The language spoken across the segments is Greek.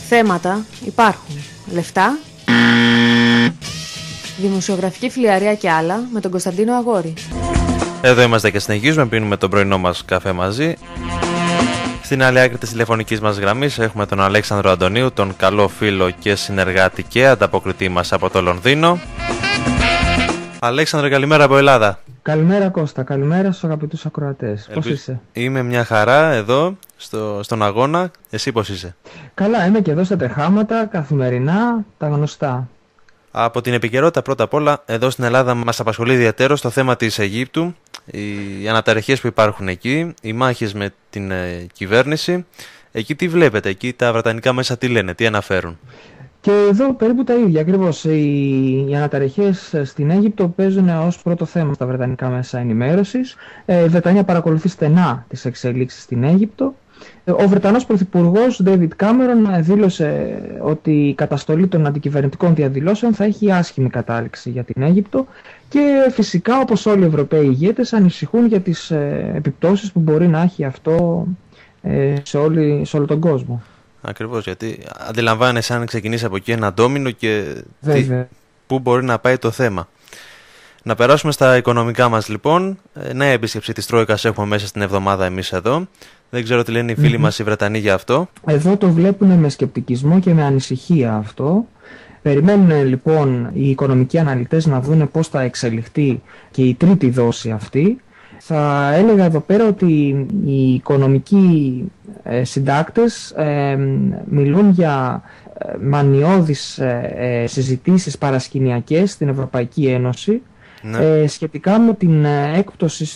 Θέματα υπάρχουν. Λεφτά, δημοσιογραφική φλιαρία και άλλα με τον Κωνσταντίνο Αγόρη. Εδώ είμαστε και συνεχίζουμε, πίνουμε τον πρωινό μας καφέ μαζί. Στην άλλη άκρη της τηλεφωνικής μας γραμμής έχουμε τον Αλέξανδρο Αντωνίου, τον καλό φίλο και συνεργάτη και ανταποκριτή μας από το Λονδίνο. Αλέξανδρε, καλημέρα από Ελλάδα. Καλημέρα Κώστα, καλημέρα στους αγαπητούς ακροατές. Πώς είσαι? Είμαι μια χαρά εδώ στον αγώνα, εσύ πώς είσαι? Καλά, είμαι και εδώ στα τεχάματα, καθημερινά, τα γνωστά. Από την επικαιρότητα πρώτα απ' όλα, εδώ στην Ελλάδα μας απασχολεί ιδιαίτερο στο θέμα της Αιγύπτου, οι αναταραχές που υπάρχουν εκεί, οι μάχες με την κυβέρνηση. Εκεί τι βλέπετε, εκεί τα βρετανικά μέσα τι λένε, τι αναφέρουν? Και εδώ περίπου τα ίδια, ακριβώς. Οι αναταραχές στην Αίγυπτο παίζουν ως πρώτο θέμα στα βρετανικά μέσα ενημέρωσης. Η Βρετανία παρακολουθεί στενά τις εξελίξεις στην Αίγυπτο. Ο Βρετανός Πρωθυπουργός David Cameron δήλωσε ότι η καταστολή των αντικυβερνητικών διαδηλώσεων θα έχει άσχημη κατάληξη για την Αίγυπτο και φυσικά, όπως όλοι οι Ευρωπαίοι ηγέτες, ανησυχούν για τις επιπτώσεις που μπορεί να έχει αυτό σε όλο τον κόσμο. Ακριβώς, γιατί αντιλαμβάνεσαι αν ξεκινήσει από εκεί ένα ντόμινο και πού μπορεί να πάει το θέμα. Να περάσουμε στα οικονομικά μας λοιπόν. Νέα επίσκεψη της Τρόικας έχουμε μέσα στην εβδομάδα εμείς εδώ. Δεν ξέρω τι λένε οι φίλοι μας οι Βρετανοί για αυτό. Εδώ το βλέπουν με σκεπτικισμό και με ανησυχία αυτό. Περιμένουν λοιπόν οι οικονομικοί αναλυτές να δουν πώς θα εξελιχθεί και η τρίτη δόση αυτή. Θα έλεγα εδώ πέρα ότι οι οικονομικοί συντάκτες μιλούν για μανιώδεις συζητήσεις παρασκηνιακές στην Ευρωπαϊκή Ένωση, σχετικά με την έκπτωση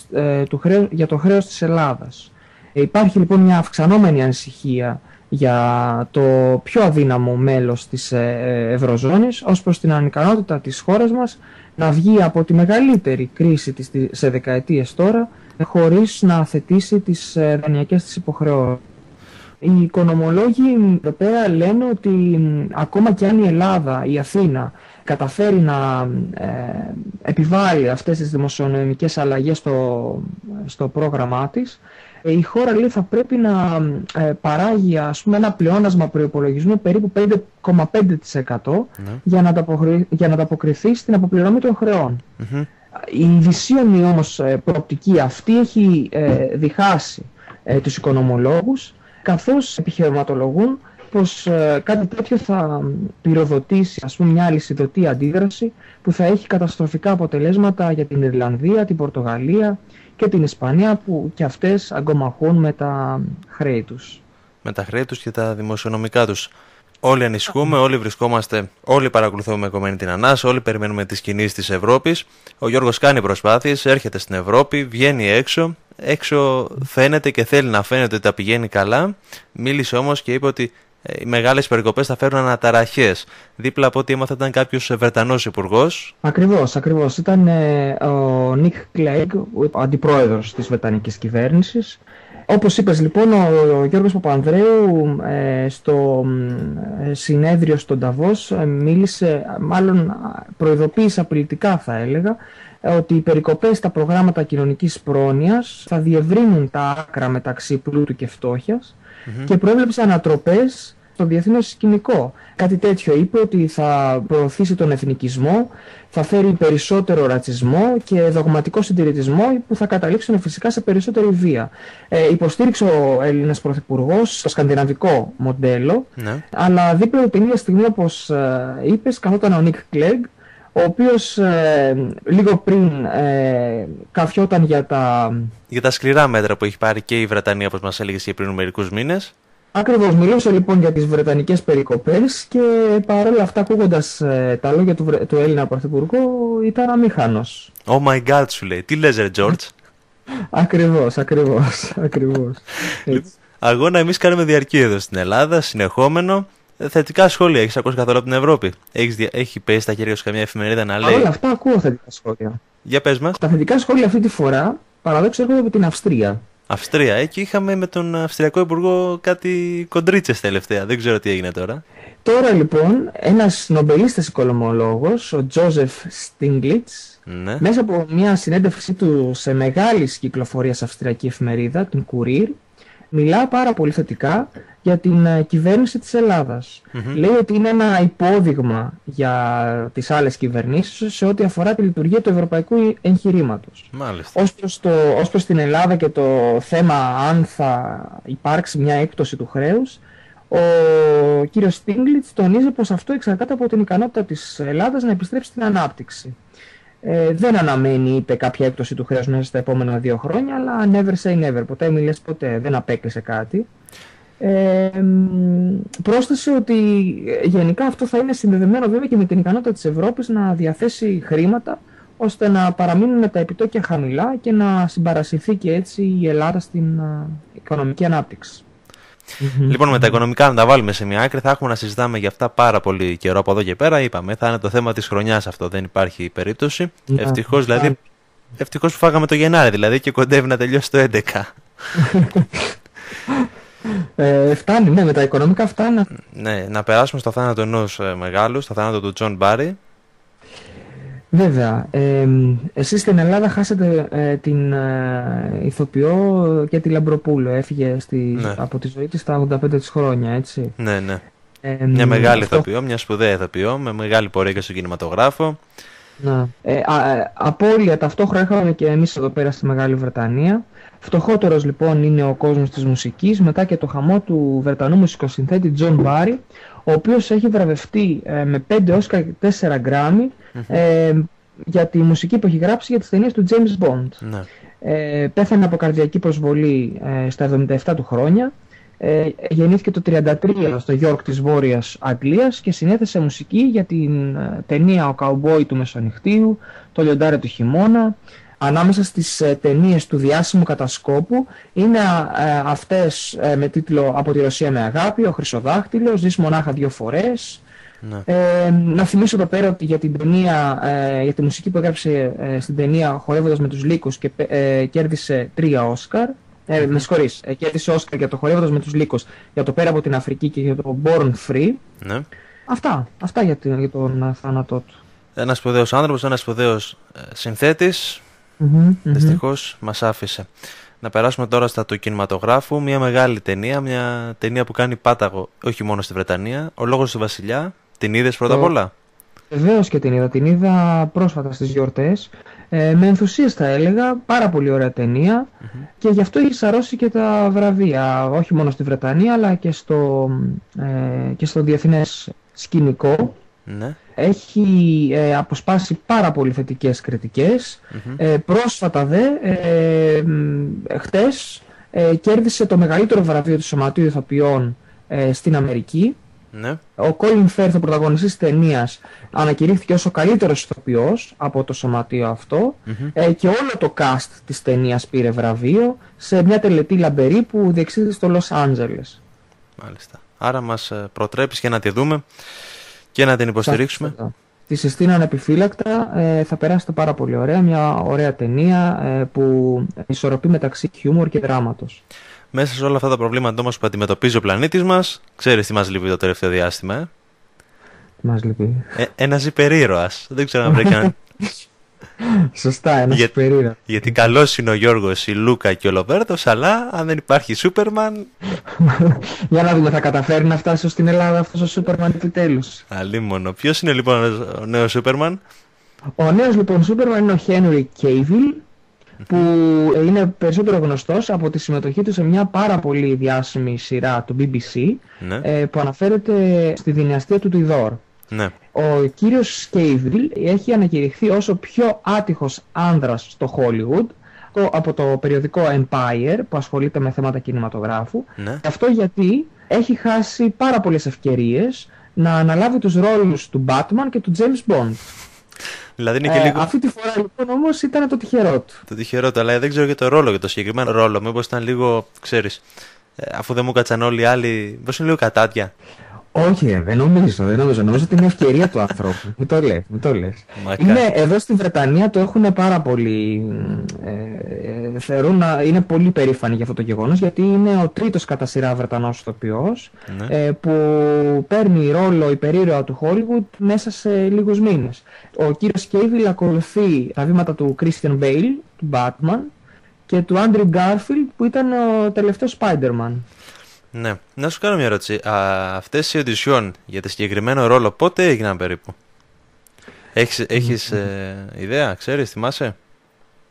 για το χρέος της Ελλάδας. Υπάρχει λοιπόν μια αυξανόμενη ανησυχία για το πιο αδύναμο μέλος της Ευρωζώνης ως προς την ανικανότητα της χώρας μας να βγει από τη μεγαλύτερη κρίση της σε δεκαετίες τώρα χωρίς να αθετήσει τις δανειακές της υποχρεώσεις. Οι οικονομολόγοι εδώ πέρα λένε ότι ακόμα και αν η Ελλάδα, η Αθήνα, καταφέρει να επιβάλλει αυτές τις δημοσιονομικές αλλαγές στο πρόγραμμά της, η χώρα λέει θα πρέπει να παράγει ένα πλεόνασμα προϋπολογισμού περίπου 5,5% για να ανταποκριθεί στην αποπληρωμή των χρεών. Η δυσίωνη όμως προοπτική αυτή έχει διχάσει τους οικονομολόγους, καθώς επιχειρηματολογούν πως κάτι τέτοιο θα πυροδοτήσει μια αλυσιδωτή αντίδραση που θα έχει καταστροφικά αποτελέσματα για την Ιρλανδία, την Πορτογαλία και την Ισπανία, που και αυτές αγκομαχούν με τα χρέη τους. Με τα χρέη τους και τα δημοσιονομικά τους. Όλοι ανησυχούμε, όλοι παρακολουθούμε κομμένη την ανάσα, όλοι περιμένουμε τις κινήσεις της Ευρώπης. Ο Γιώργος κάνει προσπάθειες, έρχεται στην Ευρώπη, βγαίνει έξω. Έξω φαίνεται και θέλει να φαίνεται ότι τα πηγαίνει καλά. Μίλησε όμως και είπε ότι οι μεγάλες περικοπές θα φέρουν αναταραχές. Δίπλα από ό,τι έμαθα ήταν κάποιος Βρετανός υπουργός. Ακριβώς. Ήταν ο Νίκ Κλέγκ, ο αντιπρόεδρος της Βρετανικής κυβέρνησης. Όπως είπες λοιπόν, ο Γιώργος Παπανδρέου στο συνέδριο στον Νταβός μίλησε, μάλλον προειδοποίησε απειλητικά θα έλεγα, ότι οι περικοπές στα προγράμματα κοινωνικής πρόνοιας θα διευρύνουν τα άκρα μεταξύ πλούτου και φτώχειας και προέβλεψε ανατροπές στο διεθνές σκηνικό. Κάτι τέτοιο είπε, ότι θα προωθήσει τον εθνικισμό, θα φέρει περισσότερο ρατσισμό και δογματικό συντηρητισμό που θα καταλήξουν φυσικά σε περισσότερη βία. Υποστήριξε ο Έλληνας Πρωθυπουργός το σκανδιναβικό μοντέλο, αλλά δίπλα από την ίδια στιγμή, όπως είπες, καθόταν ο Νίκ Κλέγκ, ο οποίος λίγο πριν καφιόταν για τα σκληρά μέτρα που έχει πάρει και η Βρετανία, όπως μας έλεγε και πριν μερικούς μήνες. Ακριβώς, μιλούσε λοιπόν για τις βρετανικές περικοπές και παρόλα αυτά, ακούγοντας τα λόγια του Έλληνα Πρωθυπουργού, ήταν αμήχανος. Oh my God, σου λέει. Τι λες ρε George? Ακριβώς. Αγώνα εμείς κάνουμε διαρκή εδώ στην Ελλάδα, συνεχόμενο. Θετικά σχόλια έχεις ακούσει καθόλου από την Ευρώπη? Έχει πέσει τα χέρια σου καμιά εφημερίδα να λέει? Όλα αυτά ακούω θετικά σχόλια. Για πες μας. Τα θετικά σχόλια αυτή τη φορά παραδόξως έρχονται από την Αυστρία. Αυστρία, εκεί είχαμε με τον Αυστριακό Υπουργό κάτι κοντρίτσες τελευταία. Δεν ξέρω τι έγινε τώρα. Τώρα λοιπόν ένας νομπελίστας οικονομολόγος, ο Τζόζεφ Στίγκλιτς, μέσα από μια συνέντευξή του σε μεγάλης κυκλοφορίας αυστριακή εφημερίδα, την Κουρίρ, μιλά πάρα πολύ θετικά για την κυβέρνηση της Ελλάδας. Λέει ότι είναι ένα υπόδειγμα για τις άλλες κυβερνήσεις σε ό,τι αφορά τη λειτουργία του ευρωπαϊκού εγχειρήματος. Μάλιστα. Ως προς την Ελλάδα και το θέμα αν θα υπάρξει μια έκπτωση του χρέους, ο κύριος Στίγκλιτς τονίζει πως αυτό εξαρτάται από την ικανότητα της Ελλάδας να επιστρέψει στην ανάπτυξη. Δεν αναμένει, είπε, κάποια έκπτωση του χρέους μέσα στα επόμενα 2 χρόνια, αλλά never say never, ποτέ μη λες ποτέ, δεν απέκλεισε κάτι. Πρόσθεσε ότι γενικά αυτό θα είναι συνδεδεμένο βέβαια και με την ικανότητα της Ευρώπης να διαθέσει χρήματα ώστε να παραμείνουν τα επιτόκια χαμηλά και να συμπαρασυρθεί και έτσι η Ελλάδα στην οικονομική ανάπτυξη. Λοιπόν, με τα οικονομικά να τα βάλουμε σε μια άκρη, θα έχουμε να συζητάμε για αυτά πάρα πολύ καιρό από εδώ και πέρα. Είπαμε, θα είναι το θέμα της χρονιάς αυτό, δεν υπάρχει περίπτωση. Ευτυχώς δηλαδή, ευτυχώς που φάγαμε το Γενάρη δηλαδή και κοντεύει να τελειώσει το 11. Φτάνει, ναι, με τα οικονομικά φτάνει. Ναι, να περάσουμε στο θάνατο ενός μεγάλου, στο θάνατο του Τζον Μπάρι. Βέβαια, εσείς στην Ελλάδα χάσατε την ηθοποιό και τη Λαμπροπούλου, έφυγε από τη ζωή της στα 85 της χρόνια, έτσι. Ναι, ναι. Μια μεγάλη ηθοποιό, μια σπουδαία ηθοποιό, με μεγάλη πορεία και στον κινηματογράφο. Ναι. Απώλεια ταυτόχρονα είχαμε και εμείς εδώ πέρα στη Μεγάλη Βρετανία. Φτωχότερος λοιπόν είναι ο κόσμος της μουσικής μετά και το χαμό του Βρετανού μουσικοσυνθέτη Τζον Μπάρι, ο οποίος έχει βραβευτεί με 5 Όσκαρ και 4 Γκράμι για τη μουσική που έχει γράψει για τις ταινίες του James Bond. Ναι. Πέθανε από καρδιακή προσβολή στα 77 του χρόνια. Γεννήθηκε το 1933 στο York της Βόρειας Αγγλίας και συνέθεσε μουσική για την ταινία «Ο Καουμπόι του Μεσονυχτίου», «Το λιοντάρι του χειμώνα». Ανάμεσα στις ταινίες του διάσημου κατασκόπου είναι αυτές με τίτλο «Από τη Ρωσία με αγάπη», «Ο Χρυσοδάχτυλος», «Ζεις μονάχα 2 φορές». Ναι. Να θυμίσω εδώ πέρα ότι για την ταινία, για τη μουσική που έγραψε στην ταινία «Χορεύοντας με τους Λύκους» και κέρδισε 3 Όσκαρ. Με συγχωρείς, κέρδισε Όσκαρ για το «Χορεύοντας με τους Λύκους», για το «Πέρα από την Αφρική» και για το «Born Free». Ναι. Αυτά για τον θάνατό του. Ένας σπουδαίος άνθρωπος, ένας σπουδαίος συνθέτης. Δυστυχώς μας άφησε. Να περάσουμε τώρα στα του κινηματογράφου. Μια μεγάλη ταινία, μια ταινία που κάνει πάταγο όχι μόνο στη Βρετανία. Ο λόγος του Βασιλιά. Την είδες πρώτα απ' όλα? Βεβαίως και την είδα. Την είδα πρόσφατα στις γιορτές. Με ενθουσίες θα έλεγα. Πάρα πολύ ωραία ταινία. Και γι' αυτό έχει σαρώσει και τα βραβεία. Όχι μόνο στη Βρετανία αλλά και στο διεθνές σκηνικό. Ναι. Έχει αποσπάσει πάρα πολύ θετικές κριτικές. Πρόσφατα χτες κέρδισε το μεγαλύτερο βραβείο του Σωματείου Ηθοποιών στην Αμερική. Ναι. Ο Colin Firth, ο πρωταγωνιστής της ταινίας, ανακηρύχθηκε ως ο καλύτερος ηθοποιός από το σωματείο αυτό. Και όλο το cast της ταινίας πήρε βραβείο σε μια τελετή λαμπερή που διεξήχθη στο Λος Άντζελες. Μάλιστα. Άρα μας προτρέπεις και να τη δούμε και να την υποστηρίξουμε. Τη συστήνω ανεπιφύλακτα, θα περάσετε πάρα πολύ ωραία. Μια ωραία ταινία που ισορροπεί μεταξύ χιούμορ και δράματος. Μέσα σε όλα αυτά τα προβλήματα όμως που αντιμετωπίζει ο πλανήτης μας, ξέρεις τι μας λείπει το τελευταίο διάστημα? Τι μας λείπει? Ένας υπερήρωας. Δεν ξέρω αν πρέπει να... Σωστά, ένας υπερήρωας. Γιατί καλός είναι ο Γιώργος, η Λούκα και ο Λοβέρτος, αλλά αν δεν υπάρχει Σούπερμαν... Για να δούμε, θα καταφέρει να φτάσει ως την Ελλάδα αυτός ο Σούπερμαν επιτέλους? Αλίμονο. Ποιος είναι λοιπόν ο νέος Σούπερμαν? Ο νέος λοιπόν Σούπερμαν είναι ο Χένρι Κέιβιλ, που είναι περισσότερο γνωστός από τη συμμετοχή του σε μια πάρα πολύ διάσημη σειρά του BBC, που αναφέρεται στη δυναστεία του Τουιδόρ. Ναι. Ο κύριος Σκέιβιλ έχει ανακηρυχθεί ως ο πιο άτυχος άνδρας στο Hollywood από το περιοδικό Empire που ασχολείται με θέματα κινηματογράφου. Ναι. Αυτό γιατί έχει χάσει πάρα πολλές ευκαιρίες να αναλάβει τους ρόλους του Batman και του James Bond. Δηλαδή είναι και λίγο... Αυτή τη φορά λοιπόν όμως ήταν το τυχερό του. Το τυχερό του, αλλά δεν ξέρω για το ρόλο, για το συγκεκριμένο ρόλο. Μήπως ήταν λίγο, ξέρεις, αφού δεν μου κάτσαν όλοι οι άλλοι, μήπως είναι λίγο κατάτια. Όχι, δεν νομίζω. Νομίζω ότι είναι ευκαιρία του ανθρώπου. Μην το λες. Είναι, εδώ στη Βρετανία το έχουν πάρα πολύ. Θεωρούν είναι πολύ περήφανοι για αυτό το γεγονός, γιατί είναι ο τρίτος κατά σειρά Βρετανός ηθοποιός που παίρνει ρόλο υπερήρωα του Hollywood μέσα σε λίγους μήνες. Ο κύριος Κέιβιλ ακολουθεί τα βήματα του Christian Bale, του Batman, και του Andrew Garfield που ήταν ο τελευταίος Spider-Man. Ναι. Να σου κάνω μια ερώτηση. Αυτές οι οντισιόν για το συγκεκριμένο ρόλο πότε έγιναν περίπου? Έχεις ιδέα, ξέρεις, θυμάσαι?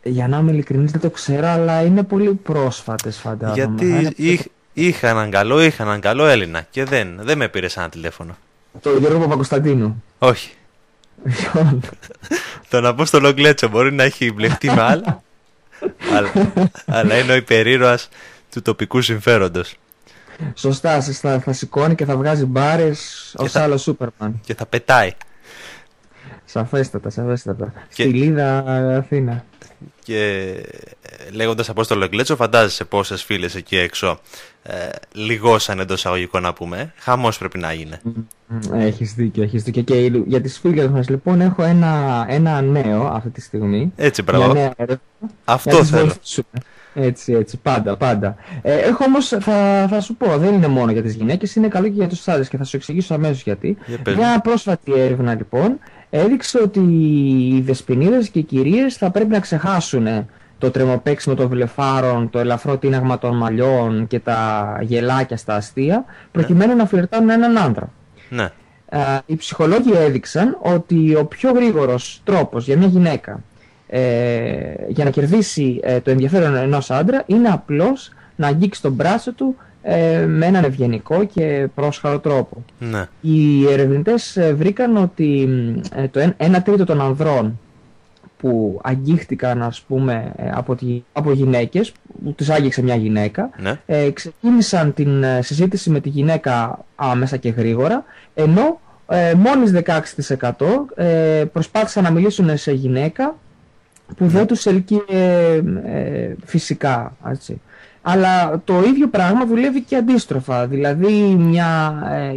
Για να είμαι ειλικρινής δεν το ξέρω, αλλά είναι πολύ πρόσφατες φαντάζομαι. Γιατί είχα έναν καλό Έλληνα και δεν με πήρε ένα τηλέφωνο. Το Γιώργο Παπακοσταντίνου. Όχι. Τον Απόστολο Γκλέτσο μπορεί να έχει μπλεχτεί με άλλα, αλλά είναι ο υπερήρωας του τοπικού συμφέροντος. Σωστά, θα σηκώνει και θα βγάζει μπάρες ως άλλο Σούπερμαν. Και θα πετάει. Σαφέστατα. Στη Λίδα Αθήνα. Και λέγοντας Απόστολο Γκλέτσο, φαντάζεσαι πόσες φίλες εκεί έξω λιγώσαν, εντός εισαγωγικών να πούμε. Χαμός πρέπει να γίνει. Έχεις δίκιο. Και για τις φίλες μας λοιπόν έχω ένα νέο αυτή τη στιγμή. Έτσι, μπράβο. Αυτό θέλω. Έτσι, πάντα. Έχω όμως, θα σου πω, δεν είναι μόνο για τις γυναίκες, είναι καλό και για τους άντρες και θα σου εξηγήσω αμέσως γιατί. Μια πρόσφατη έρευνα λοιπόν έδειξε ότι οι δεσποινίδες και οι κυρίες θα πρέπει να ξεχάσουν το τρεμοπαίξιμο των βλεφάρων, το ελαφρό τίναγμα των μαλλιών και τα γελάκια στα αστεία, προκειμένου να φλερτάνουν έναν άντρα. Ναι. Οι ψυχολόγοι έδειξαν ότι ο πιο γρήγορος τρόπος για μια γυναίκα για να κερδίσει το ενδιαφέρον ενός άντρα είναι απλώς να αγγίξει τον μπράτσο του με έναν ευγενικό και πρόσχαρο τρόπο. Ναι. Οι ερευνητές βρήκαν ότι το 1/3 των ανδρών που αγγίχτηκαν, ας πούμε, από γυναίκες, που τους άγγιξε μια γυναίκα, ναι, ξεκίνησαν την συζήτηση με τη γυναίκα άμεσα και γρήγορα, ενώ μόλις 16% προσπάθησαν να μιλήσουν σε γυναίκα που δεν τους ελκύε φυσικά, έτσι. Αλλά το ίδιο πράγμα δουλεύει και αντίστροφα. Δηλαδή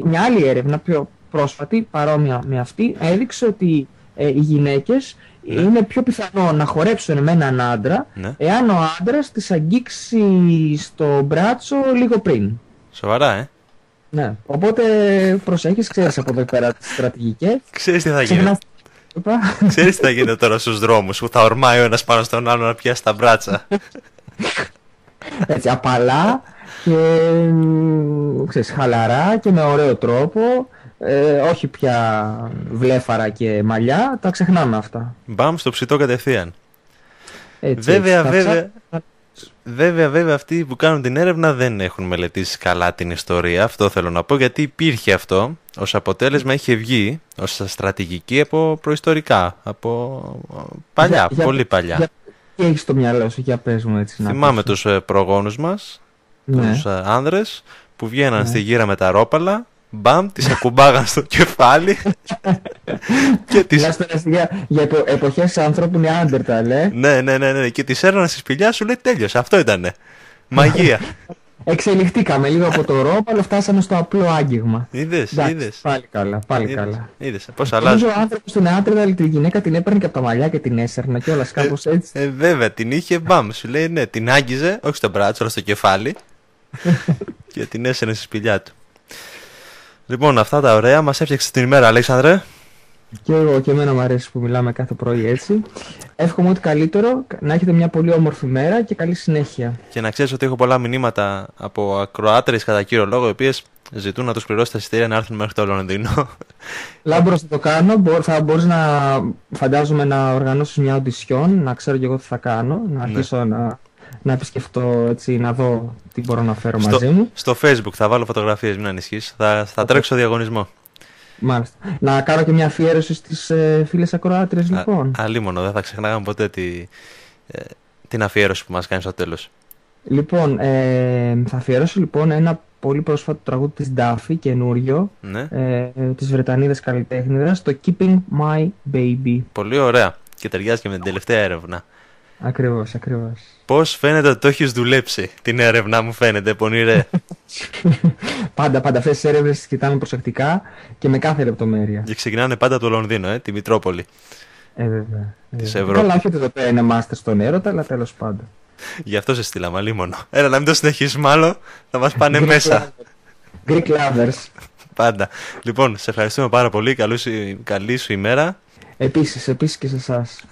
μια άλλη έρευνα πιο πρόσφατη, παρόμοια με αυτή, έδειξε ότι οι γυναίκες είναι πιο πιθανό να χορέψουν με έναν άντρα εάν ο άντρας τις αγγίξει στο μπράτσο λίγο πριν. Σοβαρά, Ναι, οπότε προσέχεις, ξέρεις από εδώ πέρα τις στρατηγικές. Ξέρεις τι θα γίνει. Ξέρεις τι θα γίνει τώρα στους δρόμους που θα ορμάει ο ένας πάνω στον άλλο να πιάσει τα μπράτσα. Έτσι, απαλά και ξέρεις, χαλαρά και με ωραίο τρόπο, όχι πια βλέφαρα και μαλλιά, τα ξεχνάμε αυτά. Μπαμ στο ψητό κατευθείαν. Έτσι, βέβαια αυτοί που κάνουν την έρευνα δεν έχουν μελετήσει καλά την ιστορία, αυτό θέλω να πω, γιατί υπήρχε αυτό, ως αποτέλεσμα είχε βγει ως στρατηγική από προϊστορικά, από παλιά, πολύ παλιά. Τι έχεις στο μυαλό σου, για πες μου έτσι. Θυμάμαι τους προγόνους μας, τους άνδρες, που βγαίναν στη γύρα με τα ρόπαλα, μπαμ, τις ακουμπάγαν στο κεφάλι και τις... για εποχές ανθρώπου Νεάντερταλ, Ναι, και τις έραναν στη σπηλιά, σου λέει τέλειωσε, αυτό ήτανε. Μαγεία. Εξελιχτήκαμε λίγο από το ρόπαλο, φτάσαμε στο απλό άγγιγμα. Είδες. Πάλι καλά. Είδες, πώς αλλάζει. Νομίζω ο άνθρωπος του Νεάντερταλ τη γυναίκα την έπαιρνε και από τα μαλλιά και την έσαιρνα κιόλας κάπως έτσι. Βέβαια, την είχε μπαμ, σου λέει ναι, την άγγιζε, όχι στο μπράτσο, αλλά στο κεφάλι και την έσαιρνε στη σπηλιά του. Λοιπόν, αυτά τα ωραία μας έφτιαξε την ημέρα, Αλέξανδρε. Και εγώ και εμένα μου αρέσει που μιλάμε κάθε πρωί έτσι. Εύχομαι ό,τι καλύτερο, να έχετε μια πολύ όμορφη μέρα και καλή συνέχεια. Και να ξέρεις ότι έχω πολλά μηνύματα από ακροάτρες κατά κύριο λόγο, οι οποίες ζητούν να τους πληρώσει τα εισιτήρια να έρθουν μέχρι το Λονδίνο. Λάμπρος, θα το κάνω. Θα μπορείς να φαντάζομαι να οργανώσεις μια οντισιόν, να ξέρω και εγώ τι θα κάνω, να αρχίσω να επισκεφτώ έτσι, να δω τι μπορώ να φέρω μαζί μου. Στο Facebook θα βάλω φωτογραφίες, μην ανησυχείς. Θα τρέξω διαγωνισμό. Μάλιστα. Να κάνω και μια αφιέρωση στις φίλες ακροάτρες λοιπόν. Αλίμονο, δεν θα ξεχνάγαμε ποτέ την αφιέρωση που μας κάνει στο τέλος. Λοιπόν, θα αφιερώσω λοιπόν ένα πολύ πρόσφατο τραγούδι της Duffy, καινούριο, της Βρετανίδας καλλιτέχνηδας, το Keeping My Baby. Πολύ ωραία και ταιριάζει και με την τελευταία έρευνα. Ακριβώς. Πώς φαίνεται ότι το έχεις δουλέψει την έρευνα, μου φαίνεται, πονηρέ. Πάντα αυτές τις έρευνες τις κοιτάμε προσεκτικά και με κάθε λεπτομέρεια. Και ξεκινάνε πάντα από το Λονδίνο, τη Μητρόπολη. Βέβαια. Της Ευρώπης. Καλά, όχι ότι εδώ πέρα είναι μάστερ στον έρωτα, αλλά τέλος πάντων. Γι' αυτό σε στείλαμε, αλίμονο. Έλα, να μην το συνεχίσεις μάλλον, θα μας πάνε μέσα. Greek lovers. Πάντα. Λοιπόν, σε ευχαριστούμε πάρα πολύ. Καλή σου ημέρα. Επίσης και σε εσάς.